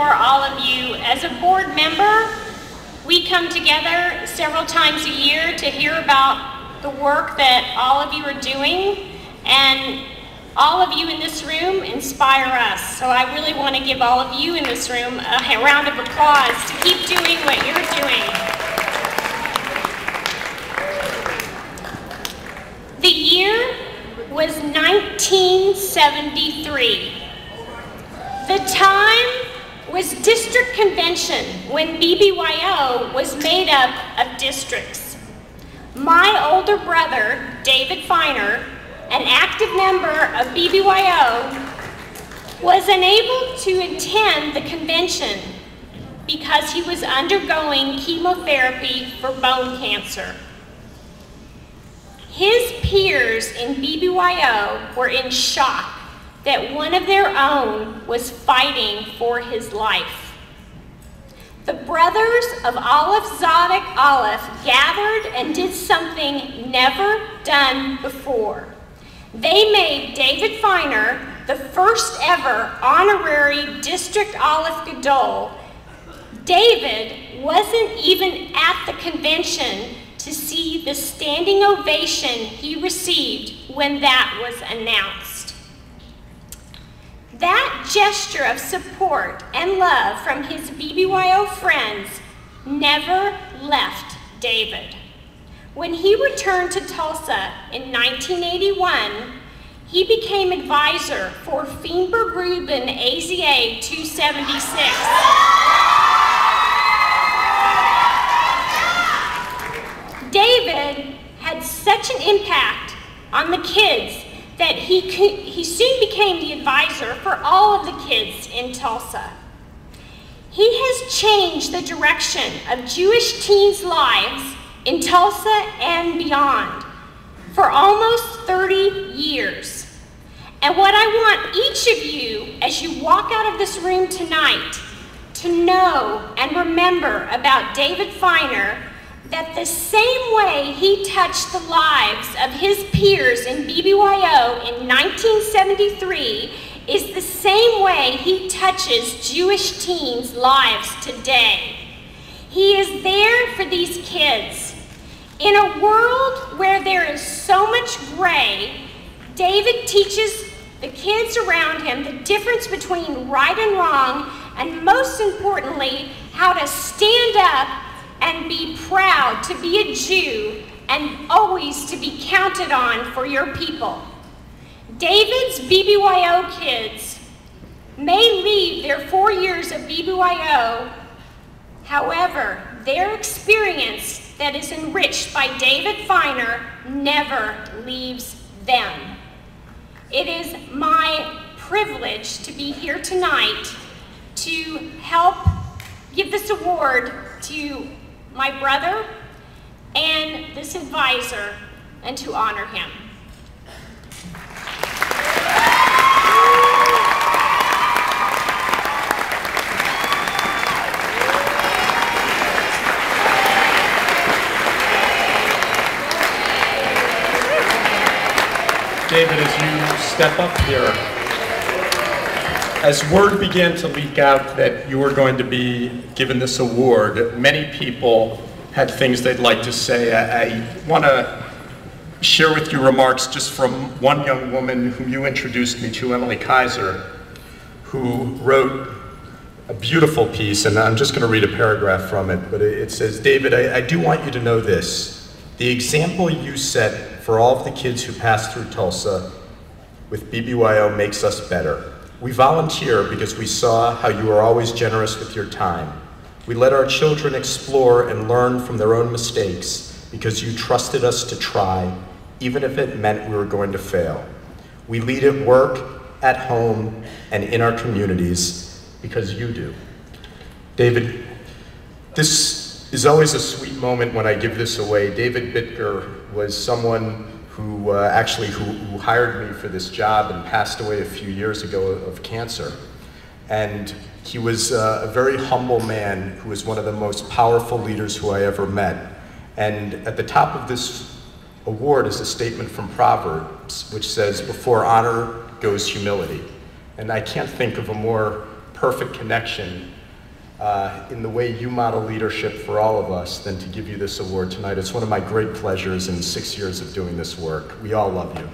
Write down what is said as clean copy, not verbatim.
before all of you. As a board member, we come together several times a year to hear about the work that all of you are doing, and all of you in this room inspire us. So I really want to give all of you in this room a round of applause to keep doing what you're doing. The year was 1973. The time was district convention, when BBYO was made up of districts. My older brother, David Feiner, an active member of BBYO, was unable to attend the convention because he was undergoing chemotherapy for bone cancer. His peers in BBYO were in shock that one of their own was fighting for his life. The brothers of Aleph Zadok Aleph gathered and did something never done before. They made David Feiner the first ever honorary District Aleph Gadol. David wasn't even at the convention to see the standing ovation he received when that was announced. That gesture of support and love from his BBYO friends never left David. When he returned to Tulsa in 1981, he became advisor for Feenberg-Rubin AZA 276. David had such an impact on the kids that he soon became the advisor for all of the kids in Tulsa. He has changed the direction of Jewish teens' lives in Tulsa and beyond for almost 30 years. And what I want each of you, as you walk out of this room tonight, to know and remember about David Feiner, that the same way he touched the lives of his peers in BBYO in 1973 is the same way he touches Jewish teens' lives today. He is there for these kids. In a world where there is so much gray, David teaches the kids around him the difference between right and wrong, and most importantly, how to stand up and be proud to be a Jew and always to be counted on for your people. David's BBYO kids may leave their 4 years of BBYO, however, their experience that is enriched by David Feiner never leaves them. It is my privilege to be here tonight to help give this award to my brother and this advisor, and to honor him. David, as you step up here, as word began to leak out that you were going to be given this award, many people had things they'd like to say. I want to share with you remarks just from one young woman whom you introduced me to, Emily Kaiser, who wrote a beautiful piece, and I'm just going to read a paragraph from it, but it says, David, I do want you to know this. The example you set for all of the kids who pass through Tulsa with BBYO makes us better. We volunteer because we saw how you are always generous with your time. We let our children explore and learn from their own mistakes because you trusted us to try, even if it meant we were going to fail. We lead at work, at home, and in our communities because you do. David, this is always a sweet moment when I give this away. David Bitker was someone who who hired me for this job and passed away a few years ago of cancer. And he was a very humble man who was one of the most powerful leaders who I ever met. And at the top of this award is a statement from Proverbs, which says, before honor goes humility. And I can't think of a more perfect connection in the way you model leadership for all of us than to give you this award tonight. It's one of my great pleasures in 6 years of doing this work. We all love you.